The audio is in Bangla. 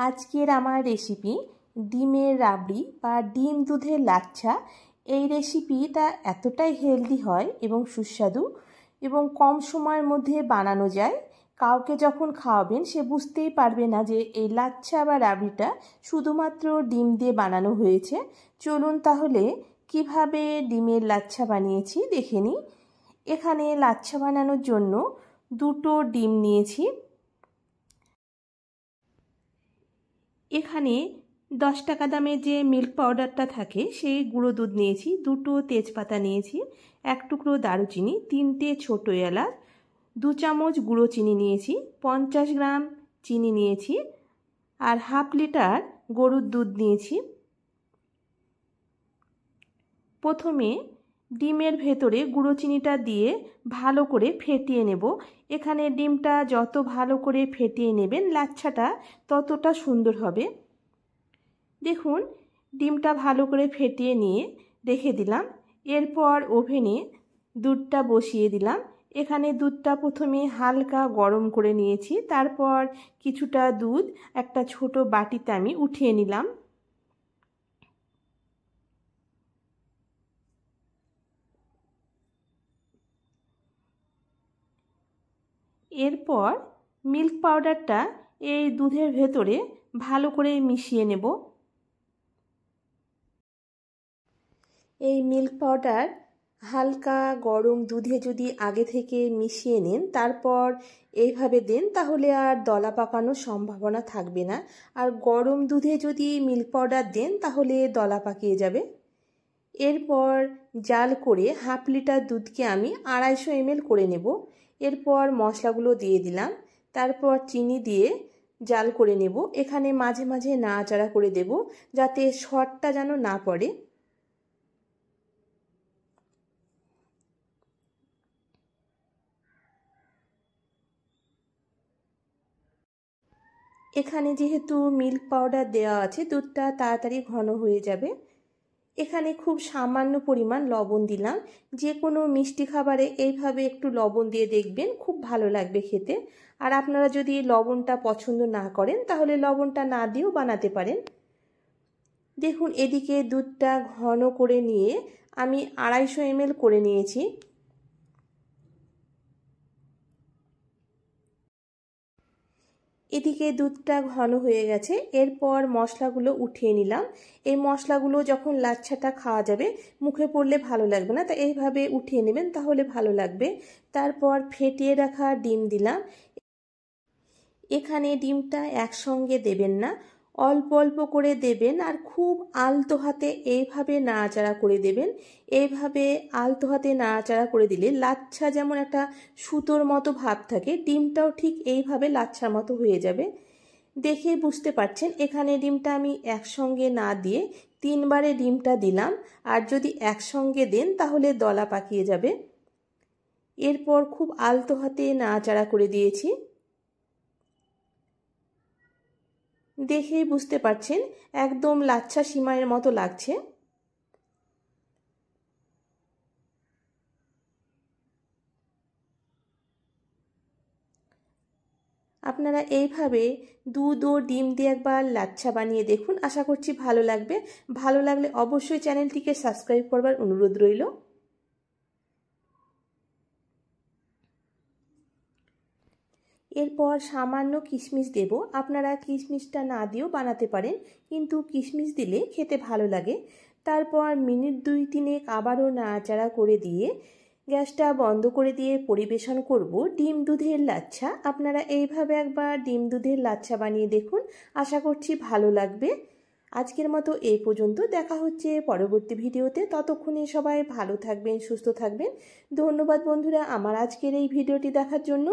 আজকের আমার রেসিপি ডিমের রাবড়ি বা ডিম দুধের লাচ্ছা। এই রেসিপিটা এতটাই হেলদি হয় এবং সুস্বাদু এবং কম সময়ের মধ্যে বানানো যায়। কাউকে যখন খাওয়াবেন সে বুঝতেই পারবে না যে এই লাচ্ছা বা রাবড়িটা শুধুমাত্র ডিম দিয়ে বানানো হয়েছে। চলুন তাহলে কিভাবে ডিমের লাচ্ছা বানিয়েছি দেখে নিই। এখানে লাচ্ছা বানানোর জন্য দুটো ডিম নিয়েছি। এখানে 10 টাকা দামের যে মিল্ক পাউডারটা থাকে সেই গুঁড়ো দুধ নিয়েছি, দুটো তেজপাতা নিয়েছি, এক টুকরো দারুচিনি, 3টে ছোট এলাচ, 2 চামচ গুঁড়ো চিনি নিয়েছি, 50 গ্রাম চিনি নিয়েছি আর হাফ লিটার গরুর দুধ নিয়েছি। প্রথমে ডিমের ভেতরে গুঁড়ো চিনিটা দিয়ে ভালো করে ফেটিয়ে নেব। এখানে ডিমটা যত ভালো করে ফেটিয়ে নেবেন লাচ্ছাটা ততটা সুন্দর হবে। দেখুন ডিমটা ভালো করে ফেটিয়ে নিয়ে রেখে দিলাম। এরপর ওভেনে দুধটা বসিয়ে দিলাম। এখানে দুধটা প্রথমে হালকা গরম করে নিয়েছি, তারপর কিছুটা দুধ একটা ছোট বাটিতে আমি উঠিয়ে নিলাম। এরপর মিল্ক পাউডারটা এই দুধের ভেতরে ভালো করে মিশিয়ে নেব। এই মিল্ক পাউডার হালকা গরম দুধে যদি আগে থেকে মিশিয়ে নেন তারপর এইভাবে দেন তাহলে আর দলা পাকানোর সম্ভাবনা থাকবে না। আর গরম দুধে যদি মিল্ক পাউডার দেন তাহলে দলা পাকিয়ে যাবে। এরপর জাল করে হাফ লিটার দুধকে আমি 250 ml করে নেব। এরপর মশলাগুলো দিয়ে দিলাম, তারপর চিনি দিয়ে জাল করে নেব। এখানে মাঝে মাঝে নাড়াচাড়া করে দেব যাতে শর্টটা যেন না পড়ে। এখানে যেহেতু মিল্ক পাউডার দেওয়া আছে দুধটা তাড়াতাড়ি ঘন হয়ে যাবে। এখানে খুব সামান্য পরিমাণ লবণ দিলাম। যে কোনো মিষ্টি খাবারে এইভাবে একটু লবণ দিয়ে দেখবেন, খুব ভালো লাগবে খেতে। আর আপনারা যদি লবণটা পছন্দ না করেন তাহলে লবণটা না দিয়েও বানাতে পারেন। দেখুন এদিকে দুধটা ঘন করে নিয়ে আমি 250 ml করে নিয়েছি। এদিকে দুধটা ঘন হয়ে গেছে। এরপর মশলাগুলো উঠিয়ে নিলাম। এই মশলাগুলো যখন লাচ্ছাটা খাওয়া যাবে মুখে পড়লে ভালো লাগবে না, তাই এইভাবে উঠিয়ে নেবেন তাহলে ভালো লাগবে। তারপর ফেটিয়ে রাখা ডিম দিলাম। এখানে ডিমটা একসঙ্গে দেবেন না, অল্প অল্প করে দেবেন আর খুব আলতো হাতে এইভাবে নাড়াচাড়া করে দেবেন। এইভাবে আলতো হাতে নাড়াচাড়া করে দিলে লাচ্ছা যেমন একটা সুতোর মতো ভাব থাকে, ডিমটাও ঠিক এইভাবে লাচ্ছার মতো হয়ে যাবে। দেখে বুঝতে পারছেন এখানে ডিমটা আমি একসঙ্গে না দিয়ে 3 বারে ডিমটা দিলাম, আর যদি একসঙ্গে দেন তাহলে দলা পাকিয়ে যাবে। এরপর খুব আলতো হাতে নাড়াচাড়া করে দিয়েছি। দেখেই বুঝতে পারছেন একদম লাচ্ছা সিমাইয়ের মতো লাগছে। আপনারা এইভাবে দুধ ও ডিম দিয়ে একবার লাচ্ছা বানিয়ে দেখুন, আশা করছি ভালো লাগবে। ভালো লাগলে অবশ্যই চ্যানেলটিকে সাবস্ক্রাইব করবার অনুরোধ রইল। এরপর সামান্য কিশমিশ দেব। আপনারা কিশমিশটা না দিয়েও বানাতে পারেন, কিন্তু কিশমিশ দিলে খেতে ভালো লাগে। তারপর মিনিট 2-3 আবারও নাড়াচাড়া করে দিয়ে গ্যাসটা বন্ধ করে দিয়ে পরিবেশন করব ডিম দুধের লাচ্ছা। আপনারা এইভাবে একবার ডিম দুধের লাচ্ছা বানিয়ে দেখুন, আশা করছি ভালো লাগবে। আজকের মতো এই পর্যন্ত, দেখা হচ্ছে পরবর্তী ভিডিওতে। ততক্ষণে সবাই ভালো থাকবেন, সুস্থ থাকবেন। ধন্যবাদ বন্ধুরা আমার আজকের এই ভিডিওটি দেখার জন্য।